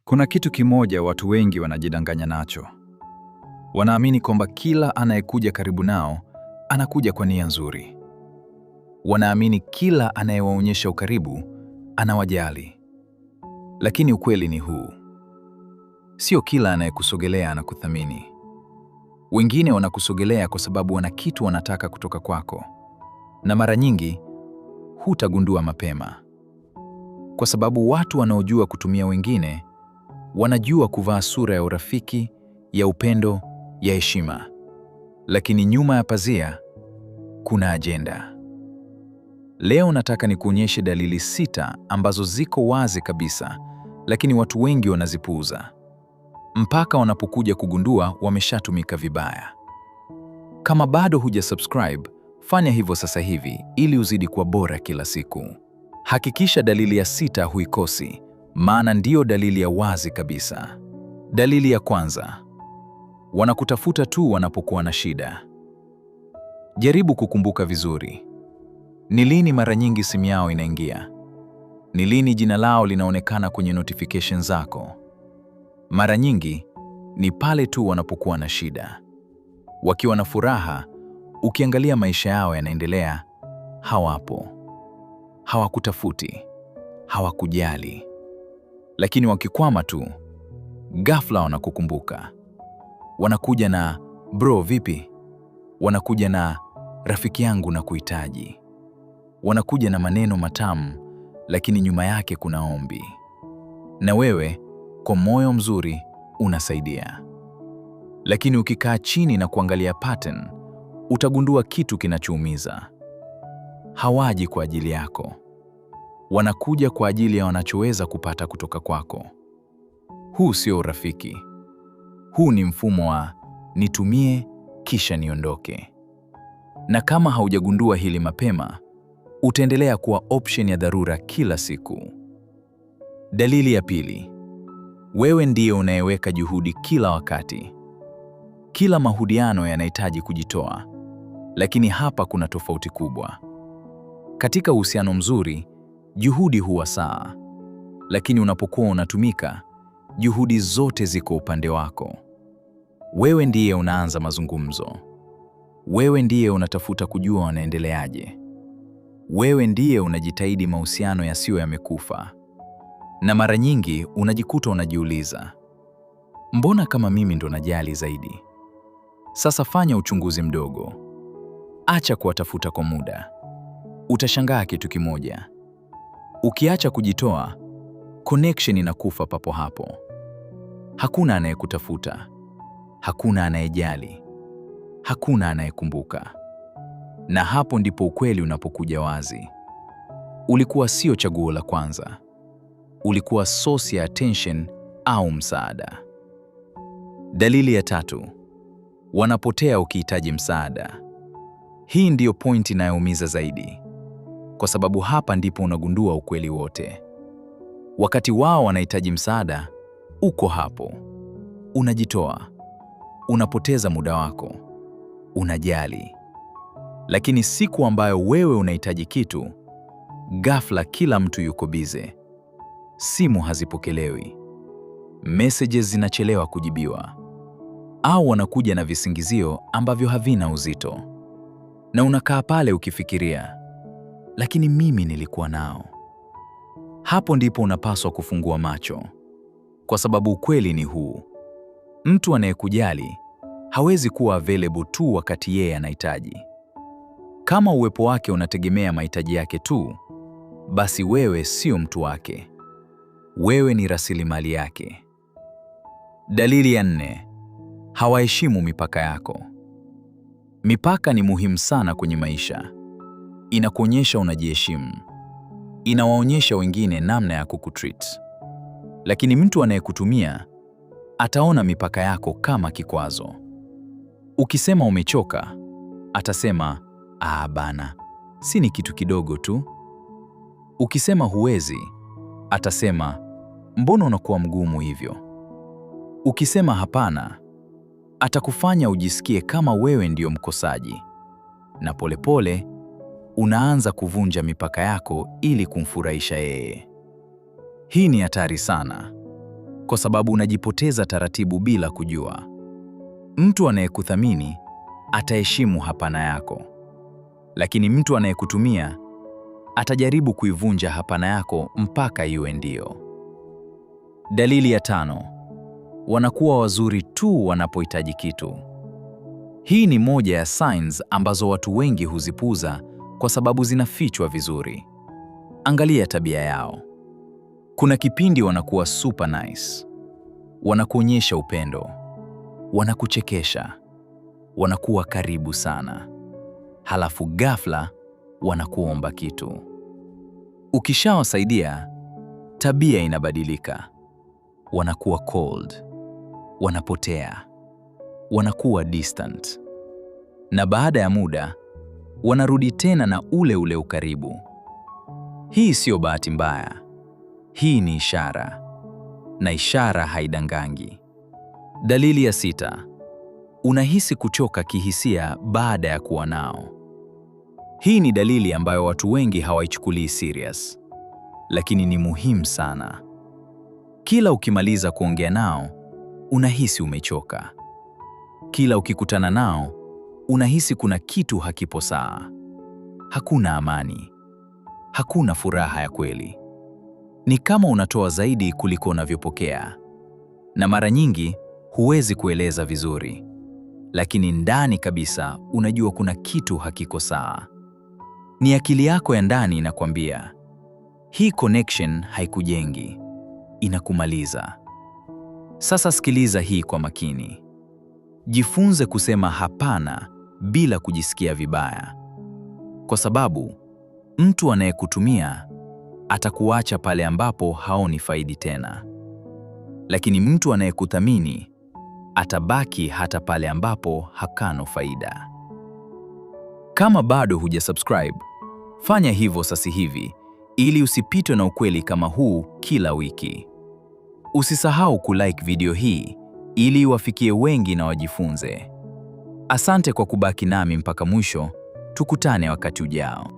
Kuna kitu kimoja watu wengi wanajidanganya nacho. Wanaamini kwamba kila anayekuja karibu nao anakuja kwa nia nzuri. Wanaamini kila anayewaonyesha ukaribu anawajali. Lakini ukweli ni huu: sio kila anayekusogelea anakuthamini. Wengine wanakusogelea kwa sababu wana kitu wanataka kutoka kwako, na mara nyingi hutagundua mapema, kwa sababu watu wanaojua kutumia wengine wanajua kuvaa sura ya urafiki, ya upendo, ya heshima. Lakini nyuma ya pazia kuna ajenda. Leo nataka nikuonyeshe dalili 6 ambazo ziko wazi kabisa, lakini watu wengi wanazipuuza mpaka wanapokuja kugundua wameshatumika vibaya. Kama bado hujasubscribe, fanya hivyo sasa hivi ili uzidi kuwa bora kila siku. Hakikisha dalili ya 6 huikosi, maana ndiyo dalili ya wazi kabisa. Dalili ya kwanza: wanakutafuta tu wanapokuwa na shida. Jaribu kukumbuka vizuri. Ni lini mara nyingi simu yao inaingia? Ni lini jina lao linaonekana kwenye notification zako? Mara nyingi ni pale tu wanapokuwa na shida. Wakiwa na furaha, ukiangalia maisha yao yanaendelea, hawapo. Hawakutafuti, hawakujali. Lakini wakikwama tu, ghafla wanakukumbuka. Wanakuja na bro, vipi? Wanakuja na rafiki yangu na kuhitaji. Wanakuja na maneno matamu, lakini nyuma yake kuna ombi. Na wewe kwa moyo mzuri unasaidia. Lakini ukikaa chini na kuangalia pattern, utagundua kitu kinachoumiza. Hawaji kwa ajili yako. Wanakuja kwa ajili ya wanachoweza kupata kutoka kwako. Huu sio urafiki. Huu ni mfumo wa nitumie kisha niondoke. Na kama haujagundua hili mapema, utaendelea kuwa option ya dharura kila siku. Dalili ya pili: wewe ndiye unayeweka juhudi kila wakati. Kila mahusiano yanahitaji kujitoa, lakini hapa kuna tofauti kubwa. Katika uhusiano mzuri, juhudi huwa sawa, lakini unapokuwa unatumika, juhudi zote ziko upande wako. Wewe ndiye unaanza mazungumzo. Wewe ndiye unatafuta kujua wanaendeleaje. Wewe ndiye unajitahidi mahusiano yasiyo yamekufa. Na mara nyingi unajikuta unajiuliza, mbona kama mimi ndo najali zaidi? Sasa fanya uchunguzi mdogo. Acha kuwatafuta kwa muda. Utashangaa kitu kimoja: ukiacha kujitoa, connection inakufa papo hapo. Hakuna anayekutafuta, hakuna anayejali, hakuna anayekumbuka. Na hapo ndipo ukweli unapokuja wazi. Ulikuwa sio chaguo la kwanza. Ulikuwa source ya attention au msaada. Dalili ya 3: wanapotea ukihitaji msaada. Hii ndiyo point inayoumiza zaidi, kwa sababu hapa ndipo unagundua ukweli wote. Wakati wao wanahitaji msaada, uko hapo. Unajitoa, unapoteza muda wako, unajali. Lakini siku ambayo wewe unahitaji kitu, ghafla kila mtu yuko bize. Simu hazipokelewi, messages zinachelewa kujibiwa, au wanakuja na visingizio ambavyo havina uzito. Na unakaa pale ukifikiria, lakini mimi nilikuwa nao. Hapo ndipo unapaswa kufungua macho, kwa sababu ukweli ni huu: mtu anayekujali hawezi kuwa available tu wakati yeye anahitaji. Kama uwepo wake unategemea mahitaji yake tu, basi wewe sio mtu wake. Wewe ni rasilimali yake. Dalili ya 4: hawaheshimu mipaka yako. Mipaka ni muhimu sana kwenye maisha. Inakuonyesha unajiheshimu. Inawaonyesha wengine namna ya kukutreat. Lakini mtu anayekutumia ataona mipaka yako kama kikwazo. Ukisema umechoka, atasema bana, si ni kitu kidogo tu. Ukisema huwezi, atasema mbona unakuwa mgumu hivyo. Ukisema hapana, atakufanya ujisikie kama wewe ndio mkosaji. Na polepole unaanza kuvunja mipaka yako ili kumfurahisha yeye. Hii ni hatari sana, kwa sababu unajipoteza taratibu bila kujua. Mtu anayekuthamini ataheshimu hapana yako, lakini mtu anayekutumia atajaribu kuivunja hapana yako mpaka iwe ndio. Dalili ya 5: wanakuwa wazuri tu wanapohitaji kitu. Hii ni moja ya signs ambazo watu wengi huzipuuza kwa sababu zinafichwa vizuri. Angalia tabia yao. Kuna kipindi wanakuwa super nice, wanakuonyesha upendo, wanakuchekesha, wanakuwa karibu sana. Halafu ghafla wanakuomba kitu. Ukishawasaidia, tabia inabadilika. Wanakuwa cold, wanapotea, wanakuwa distant. Na baada ya muda, wanarudi tena na ule ule ukaribu. Hii sio bahati mbaya. Hii ni ishara. Na ishara haidangangi. Dalili ya 6: unahisi kuchoka kihisia baada ya kuwa nao. Hii ni dalili ambayo watu wengi hawaichukulii serious, lakini ni muhimu sana. Kila ukimaliza kuongea nao, unahisi umechoka. Kila ukikutana nao, unahisi kuna kitu hakipo sawa. Hakuna amani. Hakuna furaha ya kweli. Ni kama unatoa zaidi kuliko unavyopokea. Na mara nyingi huwezi kueleza vizuri, lakini ndani kabisa unajua kuna kitu hakiko sawa. Ni akili yako ya ndani inakwambia, hii connection haikujengi, inakumaliza. Sasa sikiliza hii kwa makini. Jifunze kusema hapana bila kujisikia vibaya. Kwa sababu mtu anayekutumia atakuacha pale ambapo haoni faidi tena. Lakini mtu anayekuthamini atabaki hata pale ambapo hakano faida. Kama bado hujasubscribe, fanya hivyo sasa hivi ili usipitwe na ukweli kama huu kila wiki. Usisahau kulike video hii ili iwafikie wengi na wajifunze. Asante kwa kubaki nami mpaka mwisho. Tukutane wakati ujao.